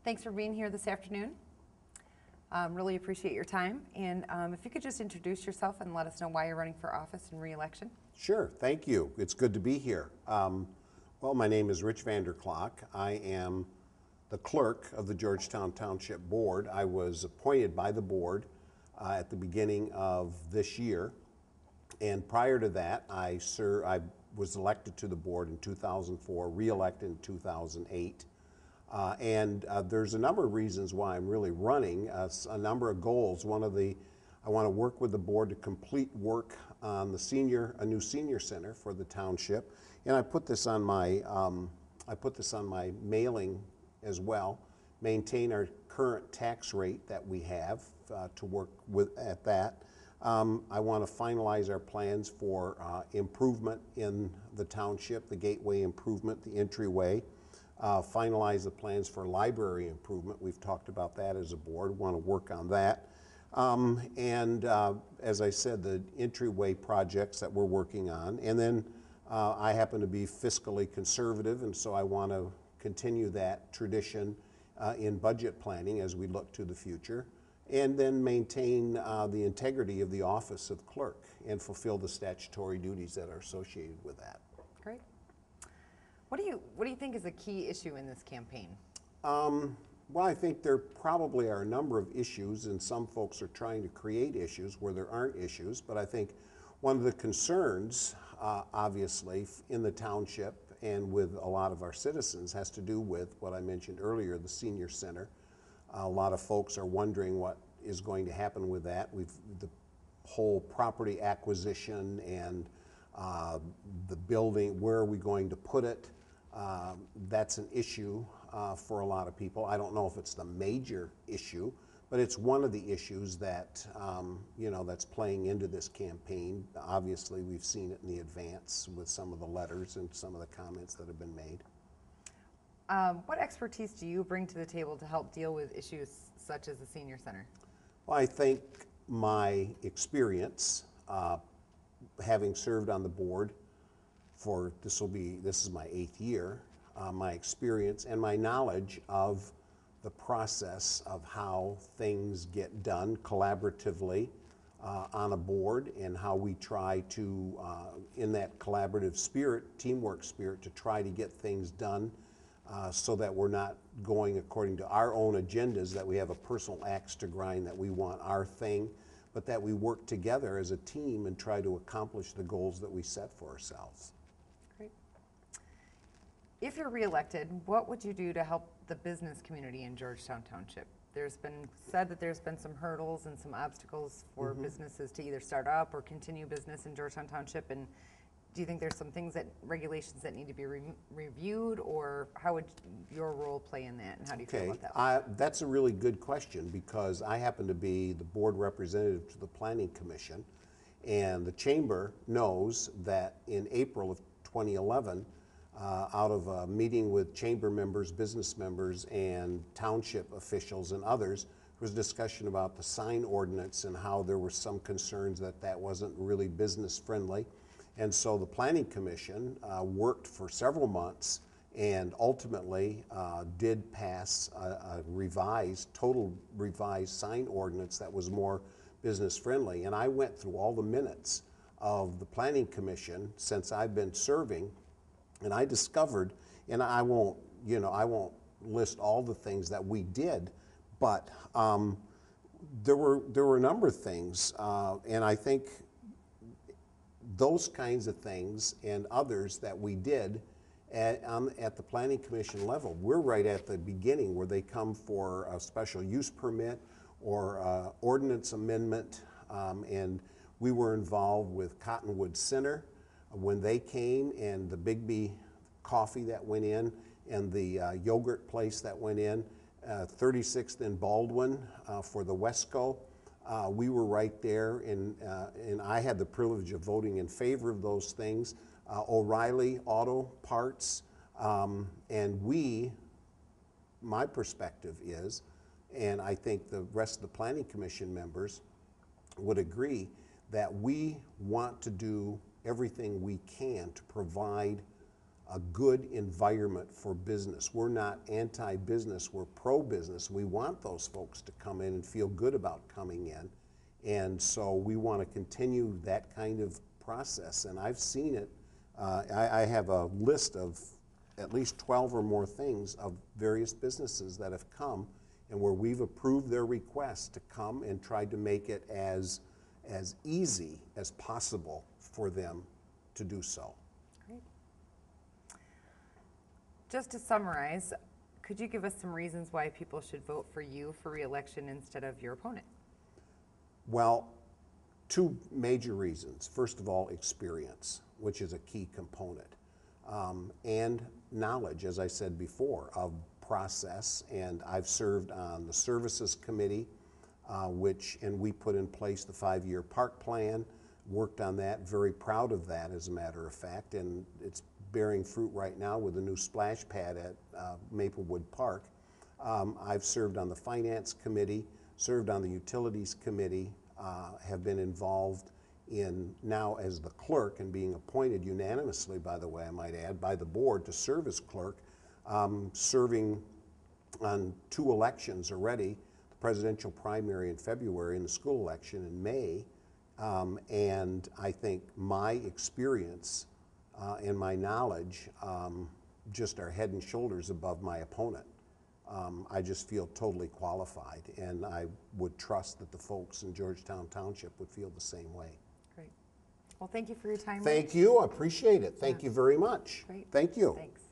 Thanks for being here this afternoon. Really appreciate your time. And if you could just introduce yourself and let us know why you're running for office and re-election. Sure, thank you. It's good to be here. Well, my name is Rich VanderKlok. I am the clerk of the Georgetown Township Board. I was appointed by the board at the beginning of this year. And prior to that, I was elected to the board in 2004, re-elected in 2008. There's a number of reasons why I'm really running, a number of goals. I want to work with the board to complete work on a new senior center for the township. And I put this on my mailing as well. Maintain our current tax rate that we have to work with at that. I want to finalize our plans for improvement in the township, the gateway improvement, the entryway. Finalize the plans for library improvement. We've talked about that as a board. Want to work on that. As I said, the entryway projects that we're working on. And then I happen to be fiscally conservative, and so I want to continue that tradition in budget planning as we look to the future. And then maintain the integrity of the office of clerk and fulfill the statutory duties that are associated with that. Great. What do you think is a key issue in this campaign? Well, I think there probably are a number of issues, and some folks are trying to create issues where there aren't issues. But I think one of the concerns, obviously, in the township and with a lot of our citizens has to do with what I mentioned earlier, the senior center. A lot of folks are wondering what is going to happen with that. The whole property acquisition and the building, where are we going to put it? That's an issue for a lot of people. I don't know if it's the major issue, but it's one of the issues that that's playing into this campaign. Obviously, we've seen it in the advance with some of the letters and some of the comments that have been made. What expertise do you bring to the table to help deal with issues such as the senior center? Well, I think my experience, having served on the board for this is my 8th year, my experience and my knowledge of the process of how things get done collaboratively on a board, and how we try to, in that collaborative spirit, teamwork spirit, to try to get things done so that we're not going according to our own agendas, that we have a personal axe to grind, that we want our thing, but that we work together as a team and try to accomplish the goals that we set for ourselves. Great. If you're reelected, what would you do to help the business community in Georgetown Township? There's been said that there's been some hurdles and some obstacles for businesses to either start up or continue business in Georgetown Township, and do you think there's some regulations that need to be reviewed, or how would your role play in that, and how do you feel about that? That's a really good question, because I happen to be the board representative to the Planning Commission, and the chamber knows that in April of 2011, out of a meeting with chamber members, business members, and township officials and others, there was discussion about the sign ordinance and how there were some concerns that that wasn't really business friendly. And so the Planning Commission worked for several months and ultimately did pass a total revised sign ordinance that was more business friendly. And I went through all the minutes of the Planning Commission since I've been serving, and I discovered, and I won't list all the things that we did, but there were a number of things, and I think those kinds of things and others that we did at the Planning Commission level, we're right at the beginning where they come for a special use permit or ordinance amendment, and we were involved with Cottonwood Center when they came, and the Bigby coffee that went in, and the yogurt place that went in, 36th and Baldwin for the Wesco. We were right there, and I had the privilege of voting in favor of those things. O'Reilly Auto Parts, and my perspective is, and I think the rest of the Planning Commission members would agree, that we want to do everything we can to provide a good environment for business. We're not anti-business, we're pro-business. We want those folks to come in and feel good about coming in. And so we want to continue that kind of process. And I've seen it. I have a list of at least 12 or more things of various businesses that have come and where we've approved their request to come and tried to make it as easy as possible for them to do so. Great. Just to summarize, could you give us some reasons why people should vote for you for re-election instead of your opponent? Well, two major reasons. First of all, experience, which is a key component, and knowledge, as I said before, of process. And I've served on the Services Committee, and we put in place the 5-year park plan, worked on that, very proud of that as a matter of fact, and it's bearing fruit right now with a new splash pad at Maplewood Park. I've served on the Finance Committee, served on the Utilities Committee, have been involved in now as the clerk and being appointed unanimously, by the way, I might add, by the board to serve as clerk, serving on 2 elections already, the presidential primary in February and the school election in May. And I think my experience and my knowledge just are head and shoulders above my opponent. I just feel totally qualified, and I would trust that the folks in Georgetown Township would feel the same way. Great. Well, thank you for your time. Thank you. I appreciate it. Thank you very much. Great. Thank you. Thanks.